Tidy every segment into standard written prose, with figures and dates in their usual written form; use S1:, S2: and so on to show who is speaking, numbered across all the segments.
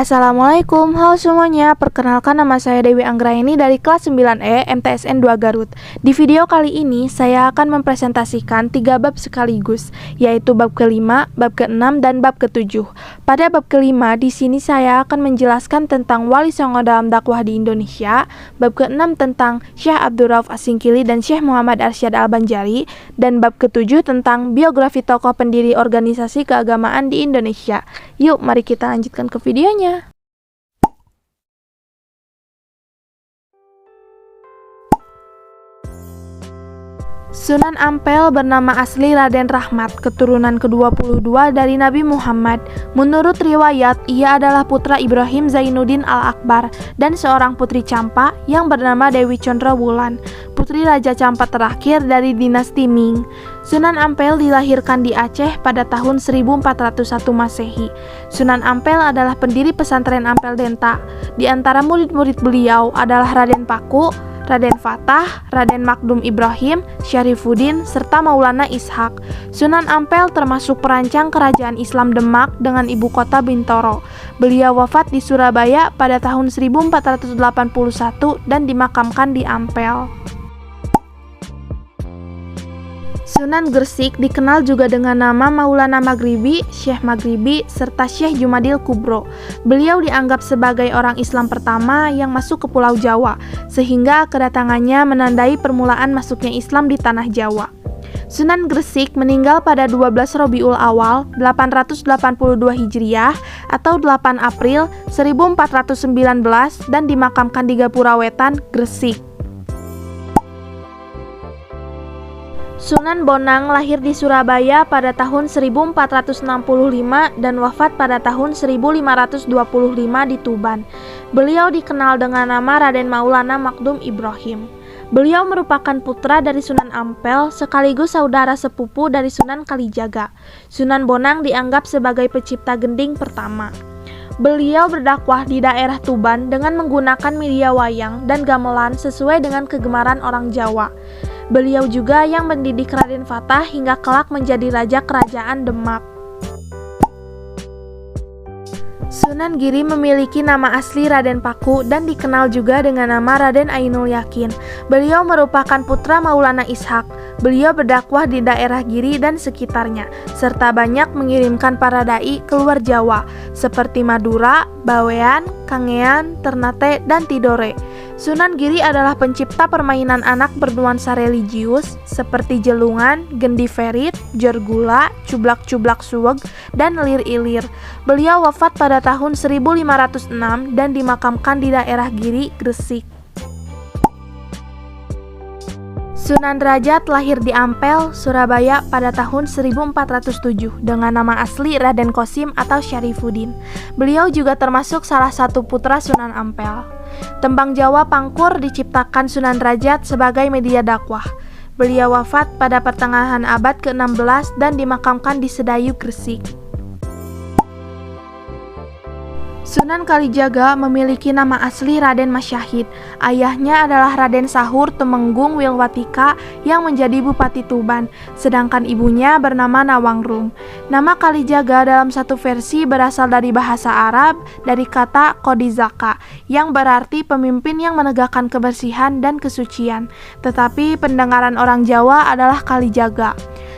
S1: Assalamualaikum, halo semuanya. Perkenalkan, nama saya Dewi Anggraini dari kelas 9E MTSN 2 Garut. Di video kali ini saya akan mempresentasikan 3 bab sekaligus, yaitu bab ke-5, bab ke-6, dan bab ke-7. Pada bab ke-5 di sini saya akan menjelaskan tentang Wali Songo dalam dakwah di Indonesia, bab ke-6 tentang Syekh Abdul Rauf Assingkili dan Syekh Muhammad Arsyad Al-Banjari, dan bab ke-7 tentang biografi tokoh pendiri organisasi keagamaan di Indonesia. Yuk, mari kita lanjutkan ke videonya. Sunan Ampel bernama asli Raden Rahmat, keturunan ke-22 dari Nabi Muhammad. Menurut riwayat, ia adalah putra Ibrahim Zainuddin Al-Akbar dan seorang putri Campa yang bernama Dewi Condrowulan, putri Raja Campa terakhir dari dinasti Ming. Sunan Ampel dilahirkan di Aceh pada tahun 1401 Masehi. Sunan Ampel adalah pendiri pesantren Ampel Denta. Di antara murid-murid beliau adalah Raden Paku, Raden Fatah, Raden Makdum Ibrahim, Syarifuddin, serta Maulana Ishak. Sunan Ampel termasuk perancang kerajaan Islam Demak dengan ibu kota Bintoro. Beliau wafat di Surabaya pada tahun 1481 dan dimakamkan di Ampel. Sunan Gresik dikenal juga dengan nama Maulana Maghribi, Syekh Maghribi, serta Syekh Jumadil Kubro. Beliau dianggap sebagai orang Islam pertama yang masuk ke Pulau Jawa, sehingga kedatangannya menandai permulaan masuknya Islam di tanah Jawa. Sunan Gresik meninggal pada 12 Rabiul Awal 882 Hijriah atau 8 April 1419 dan dimakamkan di Gapura Wetan, Gresik. Sunan Bonang lahir di Surabaya pada tahun 1465 dan wafat pada tahun 1525 di Tuban. Beliau dikenal dengan nama Raden Maulana Makdum Ibrahim. Beliau merupakan putra dari Sunan Ampel sekaligus saudara sepupu dari Sunan Kalijaga. Sunan Bonang dianggap sebagai pencipta gending pertama. Beliau berdakwah di daerah Tuban dengan menggunakan media wayang dan gamelan sesuai dengan kegemaran orang Jawa. Beliau juga yang mendidik Raden Fatah hingga kelak menjadi raja kerajaan Demak. Sunan Giri memiliki nama asli Raden Paku dan dikenal juga dengan nama Raden Ainul Yakin. Beliau merupakan putra Maulana Ishak. Beliau berdakwah di daerah Giri dan sekitarnya, serta banyak mengirimkan para dai keluar Jawa, seperti Madura, Bawean, Kangean, Ternate, dan Tidore. Sunan Giri adalah pencipta permainan anak bernuansa religius seperti jelungan, gendi ferit, jorgula, cublak-cublak suweg, dan lir-ilir. Beliau wafat pada tahun 1506 dan dimakamkan di daerah Giri, Gresik. Sunan Derajat lahir di Ampel, Surabaya pada tahun 1407 dengan nama asli Raden Qasim atau Syarifuddin. Beliau juga termasuk salah satu putra Sunan Ampel. Tembang Jawa Pangkur diciptakan Sunan Derajat sebagai media dakwah. Beliau wafat pada pertengahan abad ke-16 dan dimakamkan di Sedayu, Gresik. Sunan Kalijaga memiliki nama asli Raden Masyahid. Ayahnya adalah Raden Sahur Temenggung Wilwatika yang menjadi Bupati Tuban, sedangkan ibunya bernama Nawangrum. Nama Kalijaga dalam satu versi berasal dari bahasa Arab dari kata Kodizaka yang berarti pemimpin yang menegakkan kebersihan dan kesucian, tetapi pendengaran orang Jawa adalah Kalijaga.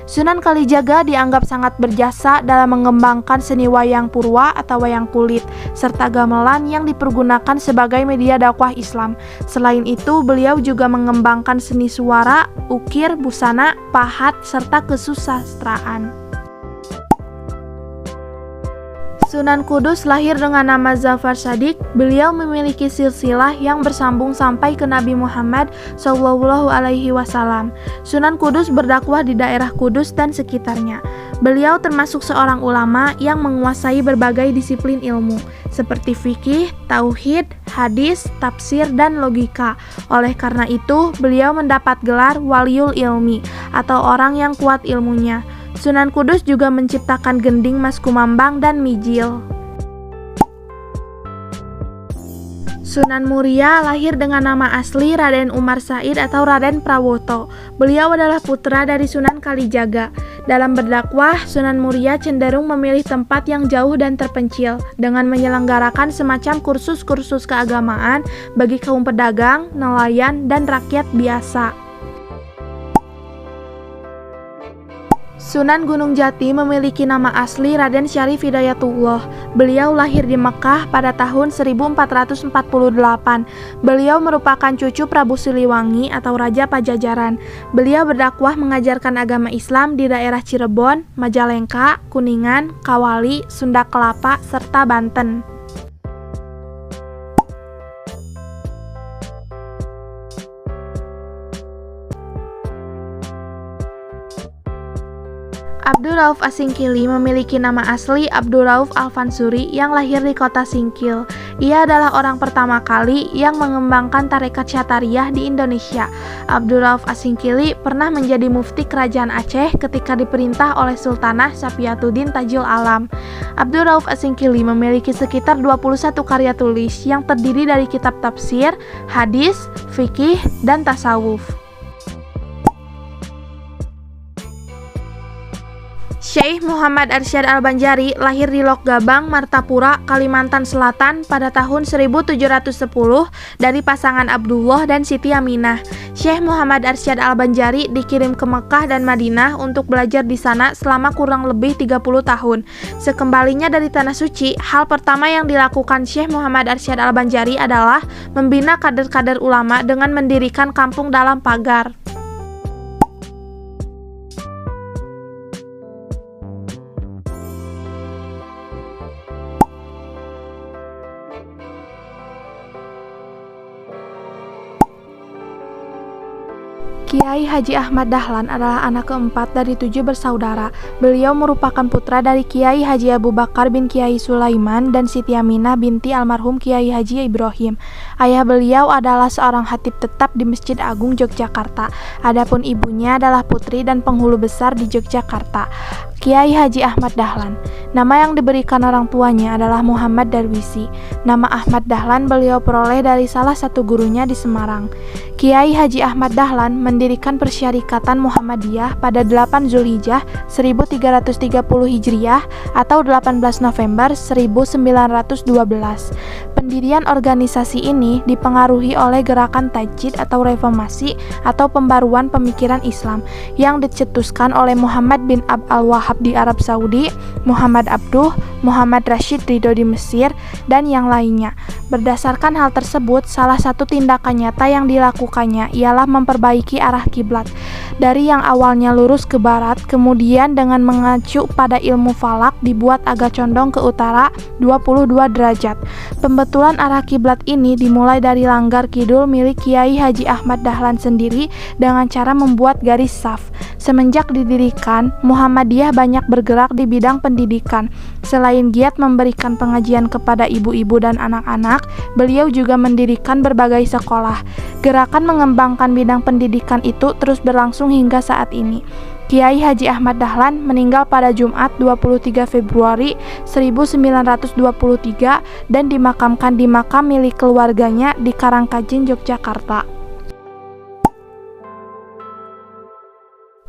S1: Sunan Kalijaga dianggap sangat berjasa dalam mengembangkan seni wayang purwa atau wayang kulit, serta gamelan yang dipergunakan sebagai media dakwah Islam. Selain itu, beliau juga mengembangkan seni suara, ukir, busana, pahat, serta kesusastraan. Sunan Kudus lahir dengan nama Zafar Shadiq. Beliau memiliki silsilah yang bersambung sampai ke Nabi Muhammad SAW. Sunan Kudus berdakwah di daerah Kudus dan sekitarnya. Beliau termasuk seorang ulama yang menguasai berbagai disiplin ilmu, seperti fikih, tauhid, hadis, tafsir, dan logika. Oleh karena itu, beliau mendapat gelar Waliul Ilmi atau orang yang kuat ilmunya. Sunan Kudus juga menciptakan gending Mas Kumambang dan mijil. Sunan Muria lahir dengan nama asli Raden Umar Said atau Raden Prawoto. Beliau adalah putra dari Sunan Kalijaga. Dalam berdakwah, Sunan Muria cenderung memilih tempat yang jauh dan terpencil dengan menyelenggarakan semacam kursus-kursus keagamaan bagi kaum pedagang, nelayan, dan rakyat biasa. Sunan Gunung Jati memiliki nama asli Raden Syarif Hidayatullah. Beliau lahir di Mekah pada tahun 1448. Beliau merupakan cucu Prabu Siliwangi atau Raja Pajajaran. Beliau berdakwah mengajarkan agama Islam di daerah Cirebon, Majalengka, Kuningan, Kawali, Sunda Kelapa, serta Banten. Abdul Rauf Asingkili memiliki nama asli Abdul Rauf Alfansuri yang lahir di kota Singkil. Ia adalah orang pertama kali yang mengembangkan tarekat Syatariah di Indonesia. Abdul Rauf Asingkili pernah menjadi mufti kerajaan Aceh ketika diperintah oleh Sultanah Sapiatuddin Tajul Alam. Abdul Rauf Asingkili memiliki sekitar 21 karya tulis yang terdiri dari kitab tafsir, hadis, fikih, dan tasawuf. Syekh Muhammad Arsyad Al-Banjari lahir di Lok Gabang, Martapura, Kalimantan Selatan pada tahun 1710 dari pasangan Abdullah dan Siti Aminah. Syekh Muhammad Arsyad Al-Banjari dikirim ke Mekah dan Madinah untuk belajar di sana selama kurang lebih 30 tahun. Sekembalinya dari Tanah Suci, hal pertama yang dilakukan Syekh Muhammad Arsyad Al-Banjari adalah membina kader-kader ulama dengan mendirikan kampung dalam pagar. Kiai Haji Ahmad Dahlan adalah anak keempat dari 7 bersaudara. Beliau merupakan putra dari Kiai Haji Abu Bakar bin Kiai Sulaiman dan Siti Aminah binti almarhum Kiai Haji Ibrahim. Ayah beliau adalah seorang khatib tetap di Masjid Agung Yogyakarta. Adapun ibunya adalah putri dan penghulu besar di Yogyakarta, Kiai Haji Ahmad Dahlan. Nama yang diberikan orang tuanya adalah Muhammad Darwisi. Nama Ahmad Dahlan beliau peroleh dari salah satu gurunya di Semarang. Kiai Haji Ahmad Dahlan mendirikan Persyarikatan Muhammadiyah pada 8 Zulhijjah 1330 Hijriah atau 18 November 1912. Pendirian organisasi ini dipengaruhi oleh gerakan tajdid atau reformasi atau pembaruan pemikiran Islam yang dicetuskan oleh Muhammad bin Abd al-Wahhab di Arab Saudi, Muhammad Abduh, Muhammad Rashid Ridho di Mesir, dan yang lainnya. Berdasarkan hal tersebut, salah satu tindakan nyata yang dilakukannya ialah memperbaiki arah kiblat dari yang awalnya lurus ke barat, kemudian dengan mengacu pada ilmu falak dibuat agak condong ke utara 22 derajat. Pembetulan arah kiblat ini dimulai dari Langgar Kidul milik Kiai Haji Ahmad Dahlan sendiri dengan cara membuat garis saf. Semenjak didirikan, Muhammadiyah banyak bergerak di bidang pendidikan. Selain giat memberikan pengajian kepada ibu-ibu dan anak-anak, beliau juga mendirikan berbagai sekolah. Gerakan mengembangkan bidang pendidikan itu terus berlangsung hingga saat ini. Kiai Haji Ahmad Dahlan meninggal pada Jumat 23 Februari 1923 dan dimakamkan di makam milik keluarganya di Karangkajin, Yogyakarta.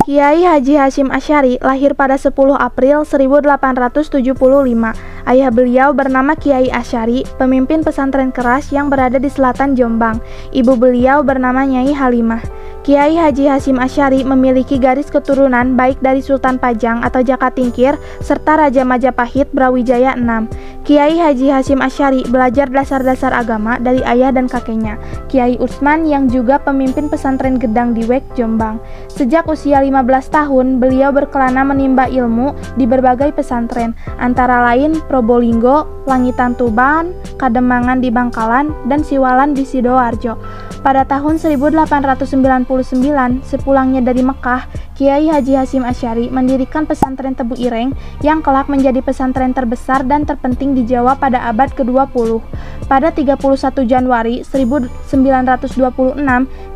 S1: Kiai Haji Hasyim Asy'ari lahir pada 10 April 1875. Ayah beliau bernama Kiai Asy'ari, pemimpin pesantren keras yang berada di selatan Jombang. Ibu beliau bernama Nyai Halimah. Kiai Haji Hasyim Asy'ari memiliki garis keturunan baik dari Sultan Pajang atau Jakatingkir serta Raja Majapahit Brawijaya VI. Kiai Haji Hasyim Asy'ari belajar dasar-dasar agama dari ayah dan kakeknya, Kiai Utsman yang juga pemimpin pesantren Gedang di Wek, Jombang. Sejak usia 15 tahun, beliau berkelana menimba ilmu di berbagai pesantren, antara lain Probolinggo, Langitan Tuban, Kademangan di Bangkalan, dan Siwalan di Sidoarjo. Pada tahun 1899, sepulangnya dari Mekah, Kiai Haji Hasyim Asy'ari mendirikan pesantren Tebu Ireng yang kelak menjadi pesantren terbesar dan terpenting di Jawa pada abad ke-20. Pada 31 Januari 1926,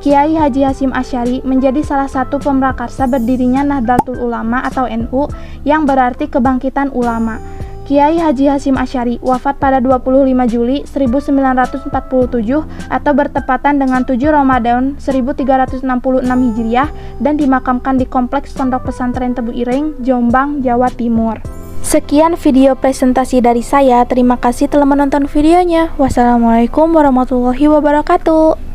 S1: Kiai Haji Hasyim Asy'ari menjadi salah satu pemrakarsa berdirinya Nahdlatul Ulama atau NU yang berarti kebangkitan ulama. Kiai Haji Hasyim Asy'ari wafat pada 25 Juli 1947 atau bertepatan dengan 7 Ramadan 1366 Hijriah dan dimakamkan di Kompleks Pondok Pesantren Tebu Ireng, Jombang, Jawa Timur. Sekian video presentasi dari saya. Terima kasih telah menonton videonya. Wassalamualaikum warahmatullahi wabarakatuh.